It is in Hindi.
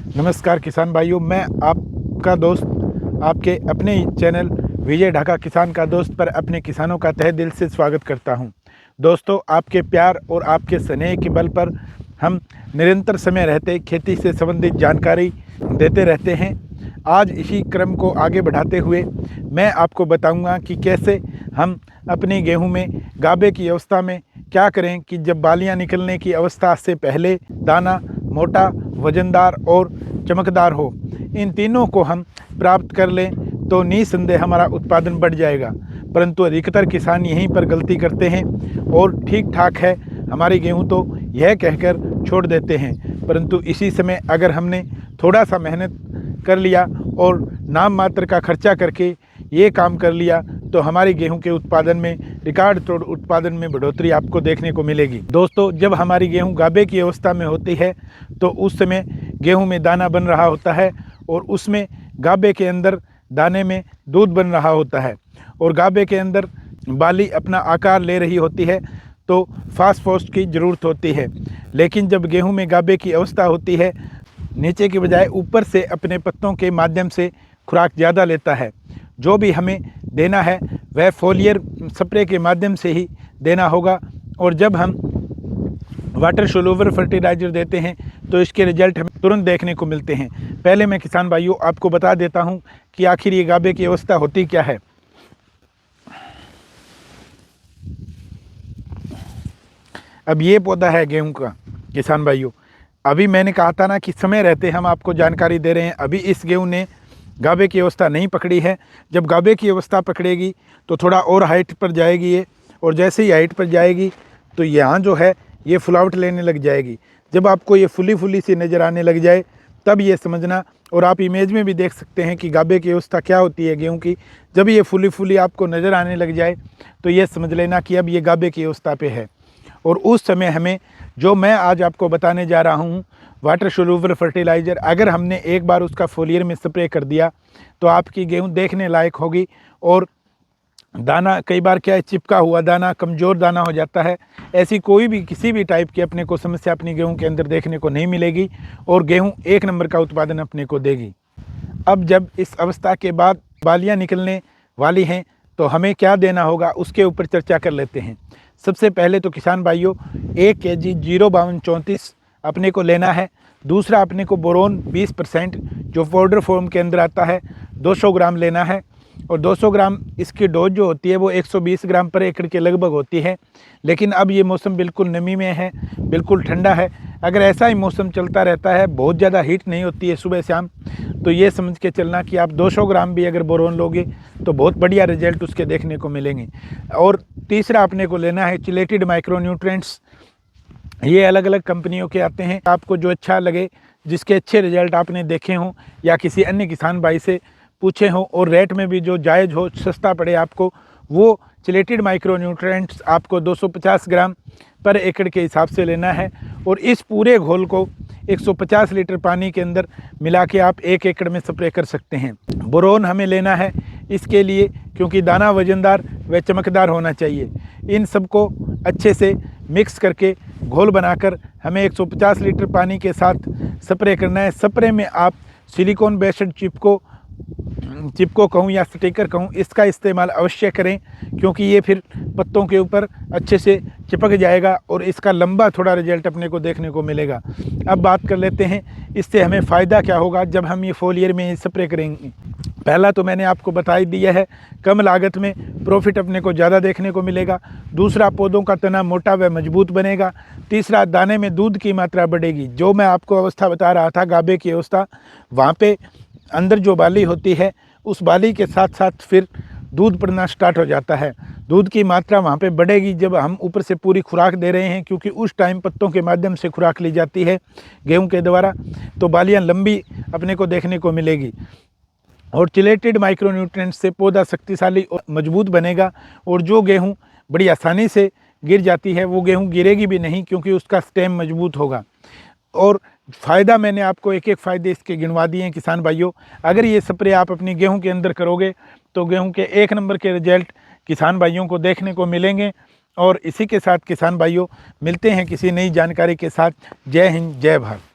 नमस्कार किसान भाइयों, मैं आपका दोस्त आपके अपने चैनल विजय ढाका किसान का दोस्त पर अपने किसानों का तहे दिल से स्वागत करता हूं। दोस्तों, आपके प्यार और आपके स्नेह के बल पर हम निरंतर समय रहते खेती से संबंधित जानकारी देते रहते हैं। आज इसी क्रम को आगे बढ़ाते हुए मैं आपको बताऊंगा कि कैसे हम अपनी गेहूं में गाभे की अवस्था में क्या करें कि जब बालियां निकलने की अवस्था से पहले दाना मोटा, वजनदार और चमकदार हो। इन तीनों को हम प्राप्त कर लें तो निसंदेह हमारा उत्पादन बढ़ जाएगा। परंतु अधिकतर किसान यहीं पर गलती करते हैं और ठीक ठाक है हमारी गेहूं तो यह कहकर छोड़ देते हैं। परंतु इसी समय अगर हमने थोड़ा सा मेहनत कर लिया और नाम मात्र का खर्चा करके ये काम कर लिया तो हमारी गेहूं के उत्पादन में रिकॉर्ड तोड़ उत्पादन में बढ़ोतरी आपको देखने को मिलेगी। दोस्तों, जब हमारी गेहूं गाभे की अवस्था में होती है तो उस समय गेहूं में दाना बन रहा होता है और उसमें गाभे के अंदर दाने में दूध बन रहा होता है और गाभे के अंदर बाली अपना आकार ले रही होती है तो फास्फोरस की ज़रूरत होती है। लेकिन जब गेहूं में गाभे की अवस्था होती है, नीचे की बजाय ऊपर से अपने पत्तों के माध्यम से खुराक ज़्यादा लेता है। जो भी हमें देना है वह फोलियर स्प्रे के माध्यम से ही देना होगा। और जब हम वाटर सोल्यूबल फर्टिलाइज़र देते हैं तो इसके रिजल्ट हमें तुरंत देखने को मिलते हैं। पहले मैं किसान भाइयों आपको बता देता हूं कि आखिर ये गाभे की अवस्था होती क्या है। अब ये पौधा है गेहूं का किसान भाइयों। अभी मैंने कहा था ना कि समय रहते हम आपको जानकारी दे रहे हैं। अभी इस गेहूं ने गाभे की अवस्था नहीं पकड़ी है। जब गाभे की अवस्था पकड़ेगी तो थोड़ा और हाइट पर जाएगी ये, और जैसे ही हाइट पर जाएगी तो यहाँ जो है ये फुलावट लेने लग जाएगी। जब आपको ये फुली सी नज़र आने लग जाए तब ये समझना, और आप इमेज में भी देख सकते हैं कि गाभे की अवस्था क्या होती है गेहूं की। जब ये फुली आपको नज़र आने लग जाए तो ये समझ लेना कि अब ये गाभे की अवस्था पे है। और उस समय हमें जो मैं आज आपको बताने जा रहा हूँ वाटर सोल्यूबल फर्टिलाइज़र, अगर हमने एक बार उसका फोलियर में स्प्रे कर दिया तो आपकी गेहूं देखने लायक होगी। और दाना कई बार क्या है, चिपका हुआ दाना, कमज़ोर दाना हो जाता है। ऐसी कोई भी किसी भी टाइप की अपने को समस्या अपनी गेहूं के अंदर देखने को नहीं मिलेगी और गेहूं एक नंबर का उत्पादन अपने को देगी। अब जब इस अवस्था के बाद बालियां निकलने वाली हैं तो हमें क्या देना होगा उसके ऊपर चर्चा कर लेते हैं। सबसे पहले तो किसान भाइयों 1 kg 05234 अपने को लेना है। दूसरा अपने को बोरोन 20% जो पाउडर फॉर्म के अंदर आता है 200 ग्राम लेना है। और 200 ग्राम इसकी डोज जो होती है वो 120 ग्राम पर एकड़ के लगभग होती है। लेकिन अब ये मौसम बिल्कुल नमी में है, बिल्कुल ठंडा है। अगर ऐसा ही मौसम चलता रहता है, बहुत ज़्यादा हीट नहीं होती है सुबह शाम, तो ये समझ के चलना कि आप 200 ग्राम भी अगर बोरोन लोगे तो बहुत बढ़िया रिजल्ट उसके देखने को मिलेंगे। और तीसरा अपने को लेना है चिलेटेड माइक्रो न्यूट्रिएंट्स। ये अलग अलग कंपनियों के आते हैं, आपको जो अच्छा लगे, जिसके अच्छे रिजल्ट आपने देखे हों या किसी अन्य किसान भाई से पूछे हों और रेट में भी जो जायज़ हो, सस्ता पड़े आपको, वो चिलेटेड माइक्रो न्यूट्रिएंट्स आपको 250 ग्राम पर एकड़ के हिसाब से लेना है। और इस पूरे घोल को 150 लीटर पानी के अंदर मिला के आप 1 एकड़ में स्प्रे कर सकते हैं। बोरोन हमें लेना है इसके लिए क्योंकि दाना वजनदार व चमकदार होना चाहिए। इन सबको अच्छे से मिक्स करके घोल बनाकर हमें 150 लीटर पानी के साथ स्प्रे करना है। स्प्रे में आप सिलिकॉन बेस्ड चिपको कहूँ या स्टिकर कहूँ, इसका इस्तेमाल अवश्य करें क्योंकि ये फिर पत्तों के ऊपर अच्छे से चिपक जाएगा और इसका लंबा थोड़ा रिजल्ट अपने को देखने को मिलेगा। अब बात कर लेते हैं इससे हमें फ़ायदा क्या होगा जब हम ये फोलियर में स्प्रे करेंगे। पहला तो मैंने आपको बता ही दिया है, कम लागत में प्रॉफिट अपने को ज़्यादा देखने को मिलेगा। दूसरा, पौधों का तना मोटा व मजबूत बनेगा। तीसरा, दाने में दूध की मात्रा बढ़ेगी। जो मैं आपको अवस्था बता रहा था गाभे की अवस्था, वहाँ पे अंदर जो बाली होती है उस बाली के साथ साथ फिर दूध पड़ना स्टार्ट हो जाता है। दूध की मात्रा वहाँ पे बढ़ेगी जब हम ऊपर से पूरी खुराक दे रहे हैं, क्योंकि उस टाइम पत्तों के माध्यम से खुराक ली जाती है गेहूं के द्वारा, तो बालियाँ लंबी अपने को देखने को मिलेगी। और चिलेटेड माइक्रो न्यूट्रिएंट्स से पौधा शक्तिशाली और मजबूत बनेगा और जो गेहूं बड़ी आसानी से गिर जाती है वो गेहूं गिरेगी भी नहीं क्योंकि उसका स्टेम मजबूत होगा। और फ़ायदा मैंने आपको एक एक फ़ायदे इसके गिनवा दिए हैं किसान भाइयों। अगर ये स्प्रे आप अपनी गेहूं के अंदर करोगे तो गेहूं के 1 नंबर के रिजल्ट किसान भाइयों को देखने को मिलेंगे। और इसी के साथ किसान भाइयों मिलते हैं किसी नई जानकारी के साथ। जय हिंद, जय भारत।